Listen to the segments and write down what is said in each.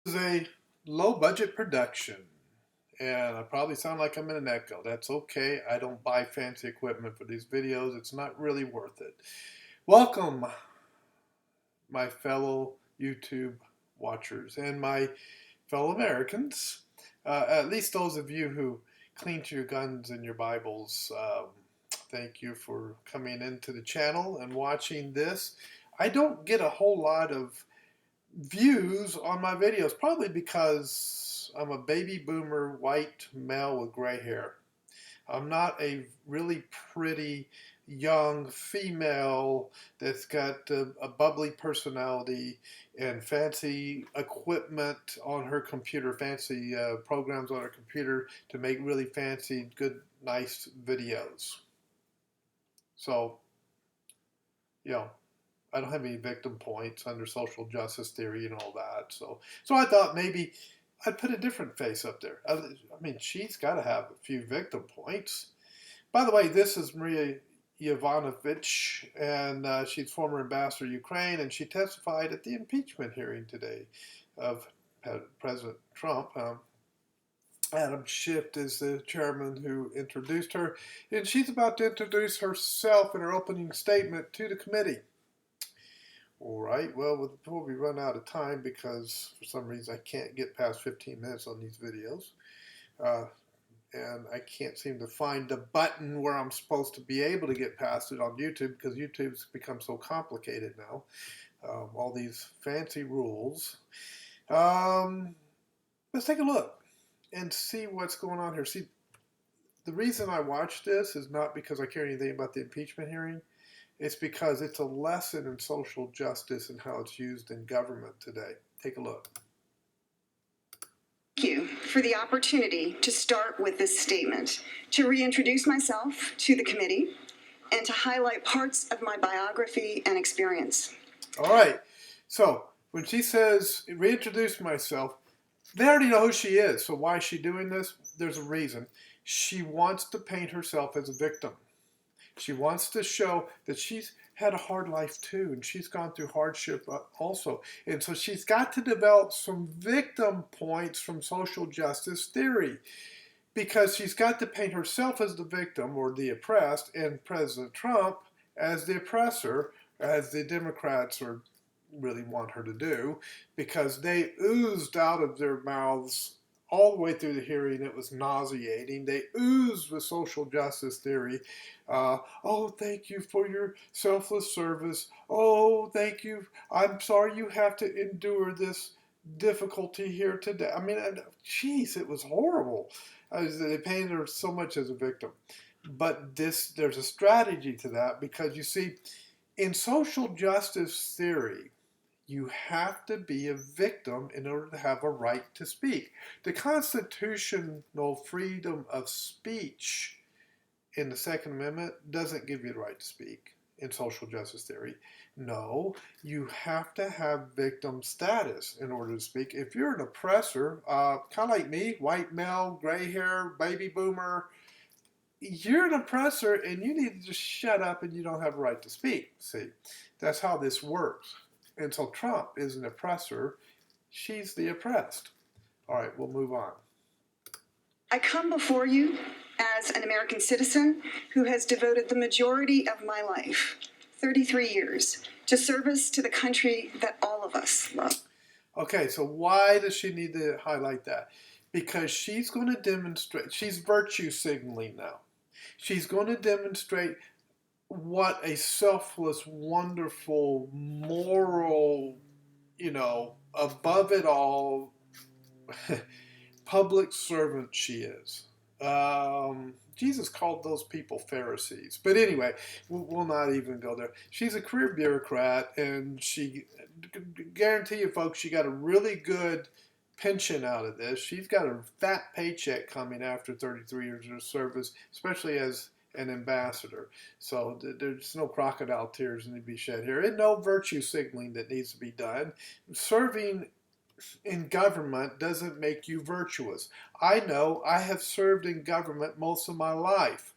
Is a low budget production, and I probably sound like I'm in an echo. That's okay. I don't buy fancy equipment for these videos. It's not really worth it. Welcome, my fellow YouTube watchers and my fellow Americans. At least those of you who clean to your guns and your Bibles. Thank you for coming into the channel and watching this. I don't get a whole lot of views on my videos, probably because I'm a baby boomer white male with gray hair. I'm not a really pretty young female that's got a bubbly personality and fancy equipment on her computer, fancy programs on her computer to make really fancy, good, nice videos. So, you know, I don't have any victim points under social justice theory and all that. So I thought maybe I'd put a different face up there. I mean, she's got to have a few victim points. By the way, this is Maria Yovanovitch, and she's former ambassador to Ukraine, and she testified at the impeachment hearing today of President Trump. Adam Schiff is the chairman who introduced her, and she's about to introduce herself in her opening statement to the committee. All right, well, before we run out of time, because for some reason I can't get past 15 minutes on these videos, and I can't seem to find the button where I'm supposed to be able to get past it on YouTube, because YouTube's become so complicated now. All these fancy rules. Let's take a look and see what's going on here. See, the reason I watch this is not because I care anything about the impeachment hearing. It's because it's a lesson in social justice and how it's used in government today. Take a look. Thank you for the opportunity to start with this statement, to reintroduce myself to the committee, and to highlight parts of my biography and experience. All right. So when she says, reintroduce myself, they already know who she is. So why is she doing this? There's a reason. She wants to paint herself as a victim. She wants to show that she's had a hard life too, and she's gone through hardship also. And so she's got to develop some victim points from social justice theory, because she's got to paint herself as the victim or the oppressed and President Trump as the oppressor, as the Democrats really want her to do, because they oozed out of their mouths all the way through the hearing. It was nauseating. They oozed with social justice theory. Oh, thank you for your selfless service. Oh, thank you. I'm sorry you have to endure this difficulty here today. I mean, geez, it was horrible. They painted her so much as a victim. But there's a strategy to that, because you see, in social justice theory, you have to be a victim in order to have a right to speak. The constitutional freedom of speech in the Second Amendment doesn't give you the right to speak in social justice theory. No, you have to have victim status in order to speak. If you're an oppressor, kind of like me, white male, gray hair, baby boomer, you're an oppressor and you need to just shut up and you don't have a right to speak. See, that's how this works. And so Trump is an oppressor. She's the oppressed. All right, we'll move on. I come before you as an American citizen who has devoted the majority of my life, 33 years, to service to the country that all of us love. Okay, so why does she need to highlight that? Because she's going to demonstrate, she's virtue signaling now. She's going to demonstrate what a selfless, wonderful, moral, above it all, public servant she is. Jesus called those people Pharisees. But anyway, we'll not even go there. She's a career bureaucrat, and she, guarantee you folks, she got a really good pension out of this. She's got a fat paycheck coming after 33 years of service, especially as an ambassador. So there's no crocodile tears need to be shed here, and no virtue signaling that needs to be done. Serving in government doesn't make you virtuous. I know. I have served in government most of my life.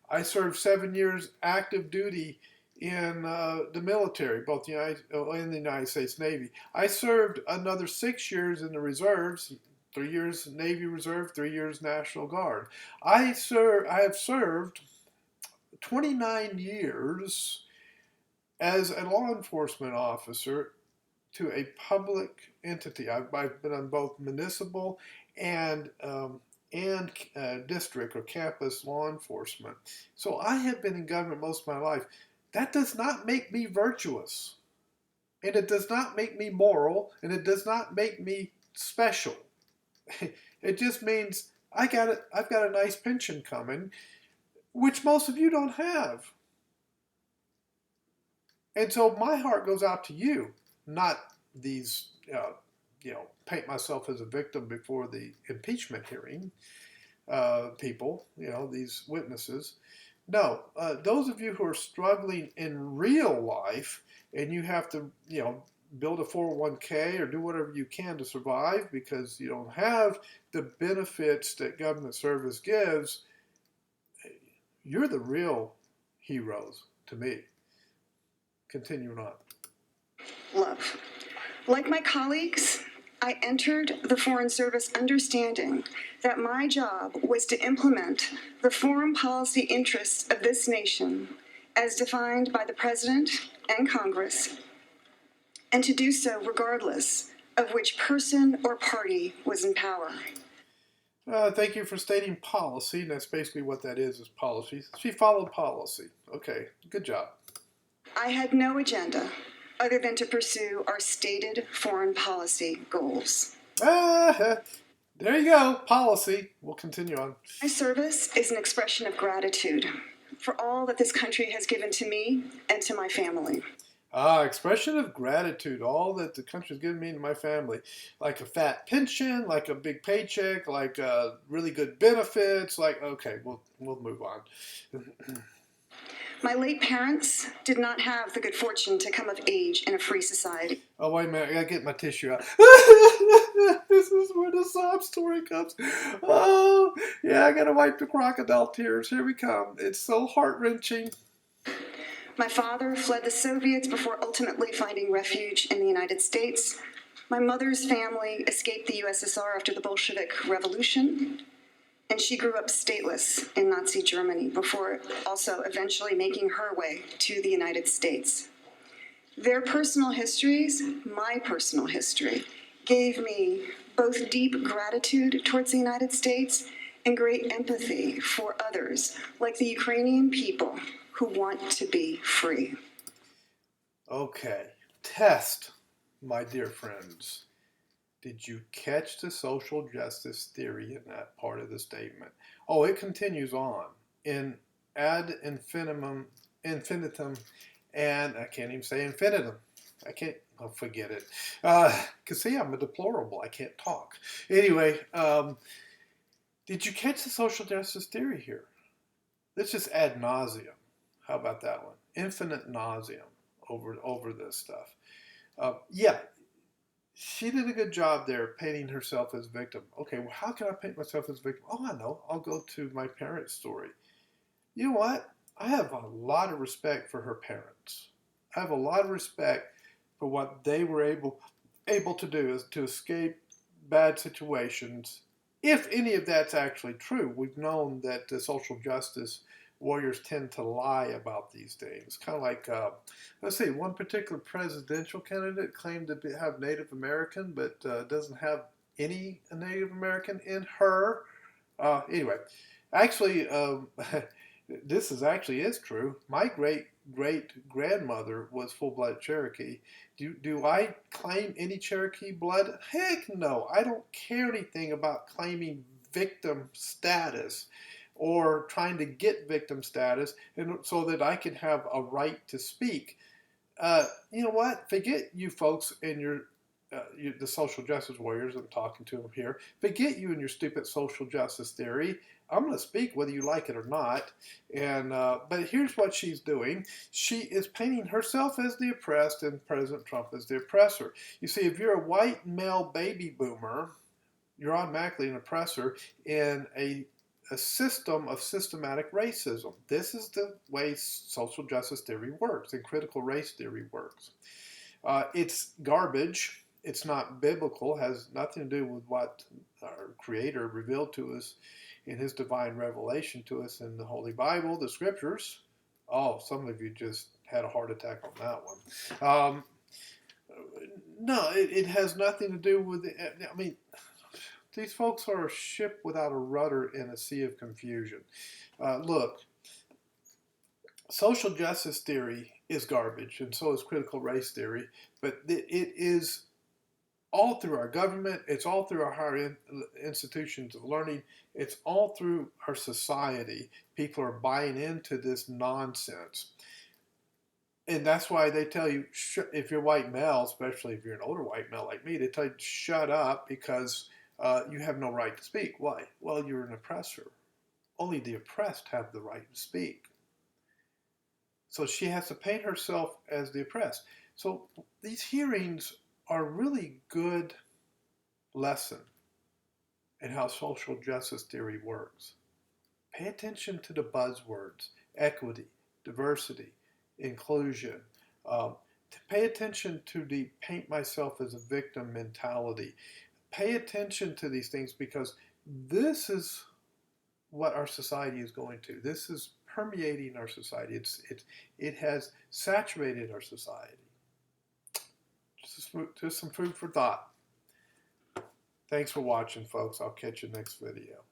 I served 7 years active duty in the military, both in the United States Navy. I served another 6 years in the reserves, 3 years Navy Reserve, 3 years National Guard. I have served 29 years as a law enforcement officer to a public entity. I've been on both municipal and district or campus law enforcement. So I have been in government most of my life. That does not make me virtuous, and it does not make me moral, and it does not make me special. It just means I've got a nice pension coming, which most of you don't have. And so my heart goes out to you, not these, paint myself as a victim before the impeachment hearing people, these witnesses. No, those of you who are struggling in real life and you have to, build a 401k or do whatever you can to survive because you don't have the benefits that government service gives, you're the real heroes to me. Continuing on. Love. Like my colleagues, I entered the Foreign Service understanding that my job was to implement the foreign policy interests of this nation as defined by the President and Congress, and to do so regardless of which person or party was in power. Thank you for stating policy, and that's basically what that is policy. She followed policy. Okay, good job. I had no agenda other than to pursue our stated foreign policy goals. There you go, policy. We'll continue on. My service is an expression of gratitude for all that this country has given to me and to my family. Expression of gratitude, all that the country's given me and my family. Like a fat pension, like a big paycheck, like really good benefits. Okay, we'll move on. My late parents did not have the good fortune to come of age in a free society. Oh, wait a minute, I gotta get my tissue out. This is where the sob story comes. Oh, yeah, I gotta wipe the crocodile tears. Here we come. It's so heart-wrenching. My father fled the Soviets before ultimately finding refuge in the United States. My mother's family escaped the USSR after the Bolshevik Revolution, and she grew up stateless in Nazi Germany before also eventually making her way to the United States. Their personal histories, my personal history, gave me both deep gratitude towards the United States and great empathy for others, like the Ukrainian people who want to be free. Okay, test, my dear friends. Did you catch the social justice theory in that part of the statement? Oh, it continues on in ad infinitum, and I can't even say infinitum. Forget it. Because see, I'm a deplorable. I can't talk. Anyway, did you catch the social justice theory here? Let's just ad nauseum. How about that one? Infinite nauseum over this stuff. Yeah, she did a good job there painting herself as a victim. Okay, well, how can I paint myself as a victim? Oh, I know. I'll go to my parents' story. You know what? I have a lot of respect for her parents. I have a lot of respect for what they were able to do is to escape bad situations. If any of that's actually true, we've known that the social justice warriors tend to lie about these things. Kind of like, let's see, one particular presidential candidate claimed to have Native American, but doesn't have any Native American in her. Anyway, actually, this is true. My great-grandmother was full-blood Cherokee. Do I claim any Cherokee blood? Heck no. I don't care anything about claiming victim status or trying to get victim status and so that I can have a right to speak. You know what? Forget you folks and the social justice warriors. I'm talking to them here. Forget you and your stupid social justice theory. I'm going to speak whether you like it or not. And but here's what she's doing. She is painting herself as the oppressed and President Trump as the oppressor. You see, if you're a white male baby boomer, you're automatically an oppressor in a a system of systematic racism. This is the way social justice theory works and critical race theory works. It's garbage. It's not biblical, has nothing to do with what our Creator revealed to us in His divine revelation to us in the Holy Bible, the Scriptures. Oh, some of you just had a heart attack on that one. No, it has nothing to do with, I mean, these folks are a ship without a rudder in a sea of confusion. Look, social justice theory is garbage, and so is critical race theory, but it is all through our government, it's all through our higher institutions of learning, it's all through our society. People are buying into this nonsense. And that's why they tell you, if you're white male, especially if you're an older white male like me, they tell you to shut up because you have no right to speak. Why? Well, you're an oppressor. Only the oppressed have the right to speak. So she has to paint herself as the oppressed. So these hearings are really good lesson in how social justice theory works. Pay attention to the buzzwords: equity, diversity, inclusion. To pay attention to the paint myself as a victim mentality. Pay attention to these things because this is what our society is going to. This is permeating our society. It has saturated our society. Just some food for thought. Thanks for watching, folks. I'll catch you next video.